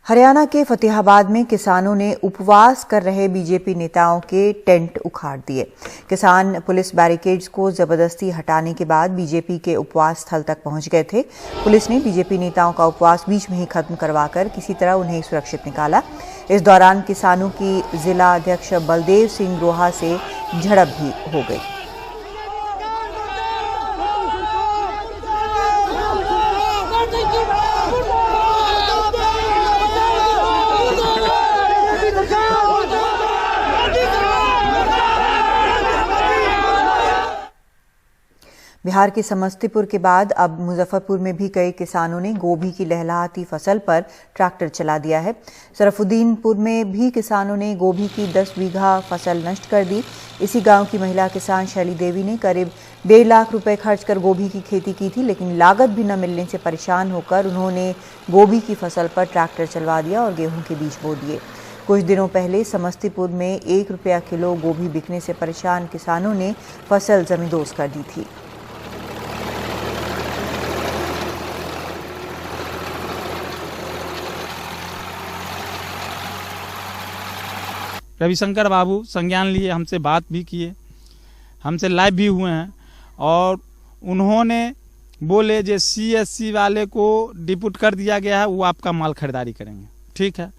हरियाणा के फतेहाबाद में किसानों ने उपवास कर रहे बीजेपी नेताओं के टेंट उखाड़ दिए। किसान पुलिस बैरिकेड्स को जबरदस्ती हटाने के बाद बीजेपी के उपवास स्थल तक पहुंच गए थे। पुलिस ने बीजेपी नेताओं का उपवास बीच में ही खत्म करवाकर किसी तरह उन्हें सुरक्षित निकाला। इस दौरान किसानों की जिला अध्यक्ष बलदेव सिंह रोहा से झड़प भी हो गई। बिहार के समस्तीपुर के बाद अब मुजफ्फरपुर में भी कई किसानों ने गोभी की लहलहाती फसल पर ट्रैक्टर चला दिया है। सरफुद्दीनपुर में भी किसानों ने गोभी की 10 बीघा फसल नष्ट कर दी। इसी गांव की महिला किसान शैली देवी ने करीब 1.5 लाख रुपए खर्च कर गोभी की खेती की थी, लेकिन लागत भी न मिलने से परेशान होकर उन्होंने गोभी की फसल पर ट्रैक्टर चलवा दिया और गेहूं के बीज बो दिए। कुछ दिनों पहले समस्तीपुर में 1 रुपया किलो गोभी बिकने से परेशान किसानों ने फसल जमींदोज कर दी थी। रविशंकर बाबू संज्ञान लिए, हमसे बात भी किए, हमसे लाइव भी हुए हैं और उन्होंने बोले जो CSC वाले को डिप्यूट कर दिया गया है, वो आपका माल खरीदारी करेंगे। ठीक है,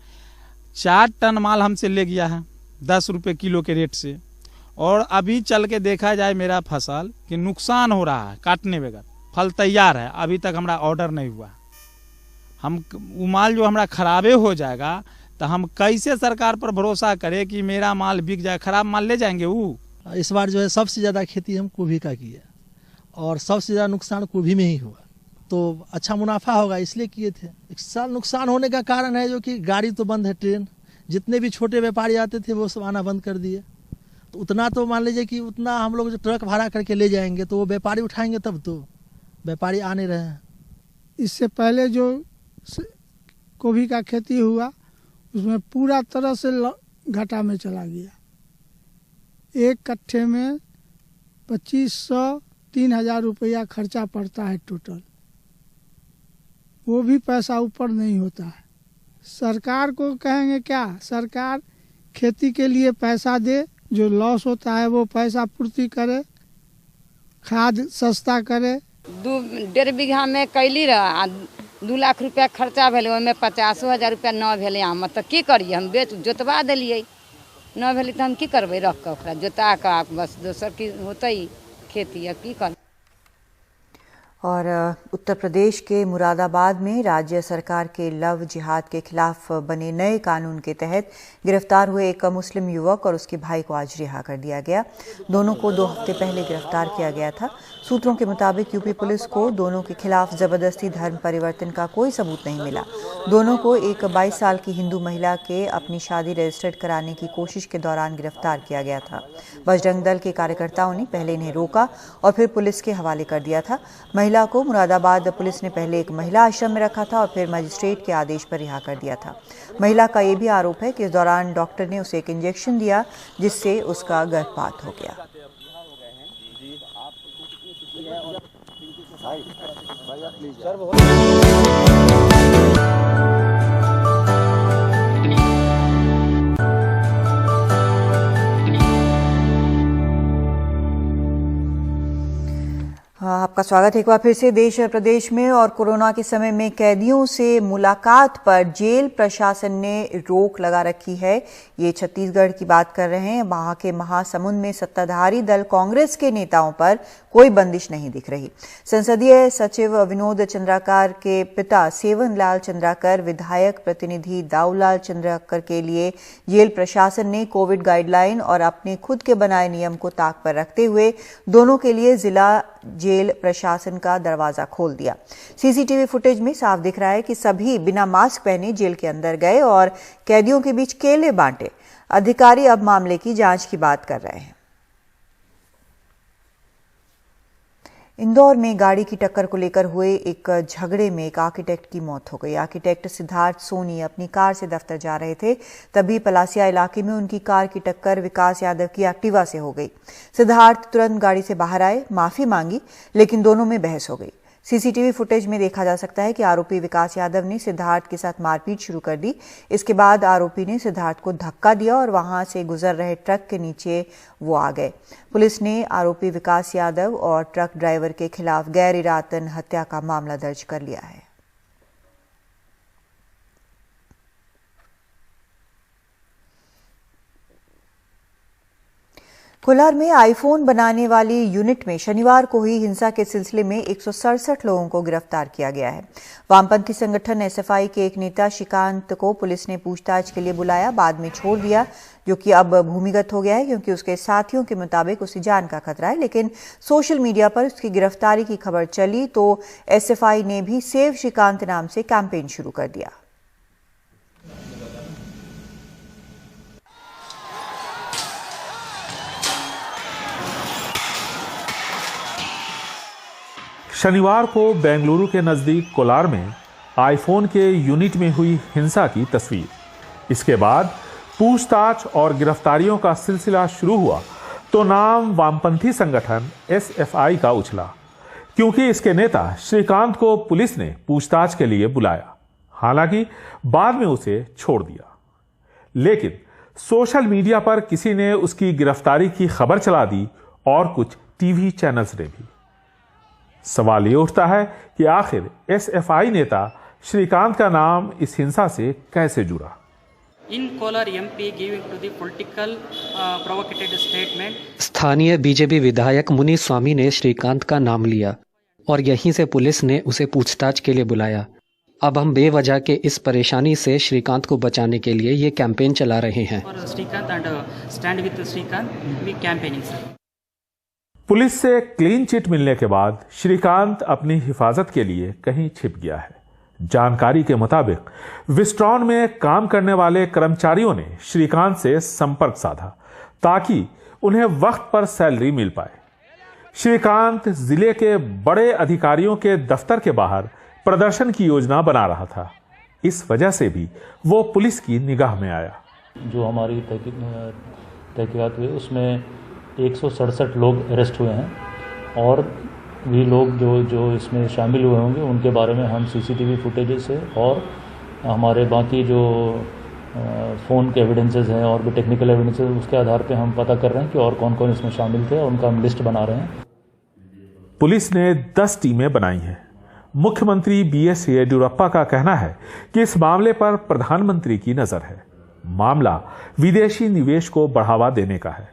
4 टन माल हमसे ले गया है 10 रुपये किलो के रेट से, और अभी चल के देखा जाए मेरा फसल कि नुकसान हो रहा है काटने बगैर। फल तैयार है, अभी तक हमारा ऑर्डर नहीं हुआ। हम वो माल जो हमारा खराबे हो जाएगा तो हम कैसे सरकार पर भरोसा करें कि मेरा माल बिक जाए? खराब माल ले जाएंगे वो। इस बार जो है सबसे ज़्यादा खेती हम गोभी का किया और सबसे ज़्यादा नुकसान गोभी में ही हुआ, तो अच्छा मुनाफा होगा इसलिए किए थे। इस साल नुकसान होने का कारण है जो कि गाड़ी तो बंद है, ट्रेन, जितने भी छोटे व्यापारी आते थे वो सब आना बंद कर दिए। तो उतना तो मान लीजिए कि उतना हम लोग जो ट्रक भाड़ा करके ले जाएंगे तो वो व्यापारी उठाएंगे, तब तो व्यापारी आ नहीं रहे हैं। इससे पहले जो गोभी का खेती हुआ उसमें पूरा तरह से घाटा में चला गया। 1 कट्ठे में 2500-3000 रुपया खर्चा पड़ता है टोटल, वो भी पैसा ऊपर नहीं होता है। सरकार को कहेंगे क्या, सरकार खेती के लिए पैसा दे, जो लॉस होता है वो पैसा पूर्ति करे, खाद सस्ता करे। 1.5 बीघा में कैली रहा 2 लाख रुपया खर्चा भेल, ओहिमे 50,000 रुपया न भेलै। हम तो की करिए, हम जोतवा दिलिए, न भेलै तो हम की करबै, रख के ओकरा जोता के बस दोसर की होते खेती, अब की कर। और उत्तर प्रदेश के मुरादाबाद में राज्य सरकार के लव जिहाद के खिलाफ बने नए कानून के तहत गिरफ्तार हुए एक मुस्लिम युवक और उसके भाई को आज रिहा कर दिया गया। दोनों को 2 हफ्ते पहले गिरफ्तार किया गया था। सूत्रों के मुताबिक यूपी पुलिस को दोनों के खिलाफ जबरदस्ती धर्म परिवर्तन का कोई सबूत नहीं मिला। दोनों को एक 22 साल की हिंदू महिला के अपनी शादी रजिस्टर्ड कराने की कोशिश के दौरान गिरफ्तार किया गया था। बजरंग दल के कार्यकर्ताओं ने पहले इन्हें रोका और फिर पुलिस के हवाले कर दिया था। महिला को मुरादाबाद पुलिस ने पहले एक महिला आश्रम में रखा था और फिर मजिस्ट्रेट के आदेश पर रिहा कर दिया था। महिला का यह भी आरोप है कि इस दौरान डॉक्टर ने उसे एक इंजेक्शन दिया जिससे उसका गर्भपात हो गया। आपका स्वागत है एक बार फिर से। देश और प्रदेश में और कोरोना के समय में कैदियों से मुलाकात पर जेल प्रशासन ने रोक लगा रखी है। ये छत्तीसगढ़ की बात कर रहे हैं। वहां के महासमुंद में सत्ताधारी दल कांग्रेस के नेताओं पर कोई बंदिश नहीं दिख रही। संसदीय सचिव विनोद चंद्राकर के पिता सेवन लाल चंद्राकर, विधायक प्रतिनिधि दाऊलाल चंद्राकर के लिए जेल प्रशासन ने कोविड गाइडलाइन और अपने खुद के बनाए नियम को ताक पर रखते हुए दोनों के लिए जिला जेल प्रशासन का दरवाजा खोल दिया। सीसीटीवी फुटेज में साफ दिख रहा है कि सभी बिना मास्क पहने जेल के अंदर गए और कैदियों के बीच केले बांटे। अधिकारी अब मामले की जांच की बात कर रहे हैं। इंदौर में गाड़ी की टक्कर को लेकर हुए एक झगड़े में एक आर्किटेक्ट की मौत हो गई। आर्किटेक्ट सिद्धार्थ सोनी अपनी कार से दफ्तर जा रहे थे, तभी पलासिया इलाके में उनकी कार की टक्कर विकास यादव की एक्टिवा से हो गई। सिद्धार्थ तुरंत गाड़ी से बाहर आए, माफी मांगी, लेकिन दोनों में बहस हो गई। सीसीटीवी फुटेज में देखा जा सकता है कि आरोपी विकास यादव ने सिद्धार्थ के साथ मारपीट शुरू कर दी। इसके बाद आरोपी ने सिद्धार्थ को धक्का दिया और वहां से गुजर रहे ट्रक के नीचे वो आ गए। पुलिस ने आरोपी विकास यादव और ट्रक ड्राइवर के खिलाफ गैर इरादतन हत्या का मामला दर्ज कर लिया है। कोलार में आईफोन बनाने वाली यूनिट में शनिवार को हुई हिंसा के सिलसिले में 167 लोगों को गिरफ्तार किया गया है। वामपंथी संगठन एसएफआई के एक नेता श्रीकांत को पुलिस ने पूछताछ के लिए बुलाया, बाद में छोड़ दिया, जो कि अब भूमिगत हो गया है क्योंकि उसके साथियों के मुताबिक उसे जान का खतरा है। लेकिन सोशल मीडिया पर उसकी गिरफ्तारी की खबर चली तो एसएफआई ने भी सेव श्रीकांत नाम से कैंपेन शुरू कर दिया। शनिवार को बेंगलुरु के नजदीक कोलार में आईफोन के यूनिट में हुई हिंसा की तस्वीर। इसके बाद पूछताछ और गिरफ्तारियों का सिलसिला शुरू हुआ तो नाम वामपंथी संगठन एसएफआई का उछला, क्योंकि इसके नेता श्रीकांत को पुलिस ने पूछताछ के लिए बुलाया। हालांकि बाद में उसे छोड़ दिया, लेकिन सोशल मीडिया पर किसी ने उसकी गिरफ्तारी की खबर चला दी और कुछ टीवी चैनल्स ने भी। सवाल ये उठता है कि आखिर एसएफआई नेता श्रीकांत का नाम इस हिंसा से कैसे जुड़ा। स्थानीय बीजेपी विधायक मुनि स्वामी ने श्रीकांत का नाम लिया और यहीं से पुलिस ने उसे पूछताछ के लिए बुलाया। अब हम बेवजह के इस परेशानी से श्रीकांत को बचाने के लिए ये कैंपेन चला रहे हैं। पुलिस से क्लीन चिट मिलने के बाद श्रीकांत अपनी हिफाजत के लिए कहीं छिप गया है। जानकारी के मुताबिक विस्ट्रॉन में काम करने वाले कर्मचारियों ने श्रीकांत से संपर्क साधा ताकि उन्हें वक्त पर सैलरी मिल पाए। श्रीकांत जिले के बड़े अधिकारियों के दफ्तर के बाहर प्रदर्शन की योजना बना रहा था। इस वजह से भी वो पुलिस की निगाह में आया। जो हमारी तहकीकात हुई उसमें 167 लोग अरेस्ट हुए हैं और भी लोग जो इसमें शामिल हुए होंगे उनके बारे में हम सीसीटीवी फुटेज से और हमारे बाकी जो फ़ोन के एविडेंसेस हैं और भी टेक्निकल एविडेंसेस, उसके आधार पे हम पता कर रहे हैं कि और कौन कौन इसमें शामिल थे और उनका हम लिस्ट बना रहे हैं। पुलिस ने 10 टीमें बनाई हैं। मुख्यमंत्री बीएस येडियुरप्पा का कहना है कि इस मामले पर प्रधानमंत्री की नज़र है। मामला विदेशी निवेश को बढ़ावा देने का है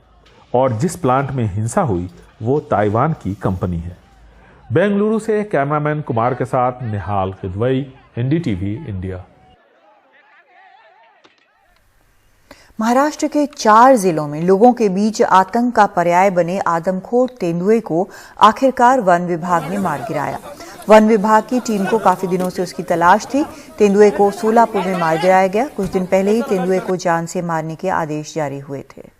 और जिस प्लांट में हिंसा हुई वो ताइवान की कंपनी है। बेंगलुरु से कैमरामैन कुमार के साथ निहाल किदवई, एनडीटीवी इंडिया। महाराष्ट्र के 4 जिलों में लोगों के बीच आतंक का पर्याय बने आदमखोर तेंदुए को आखिरकार वन विभाग ने मार गिराया। वन विभाग की टीम को काफी दिनों से उसकी तलाश थी। तेंदुए को सोलापुर में मार गिराया गया। कुछ दिन पहले ही तेंदुए को जान से मारने के आदेश जारी हुए थे।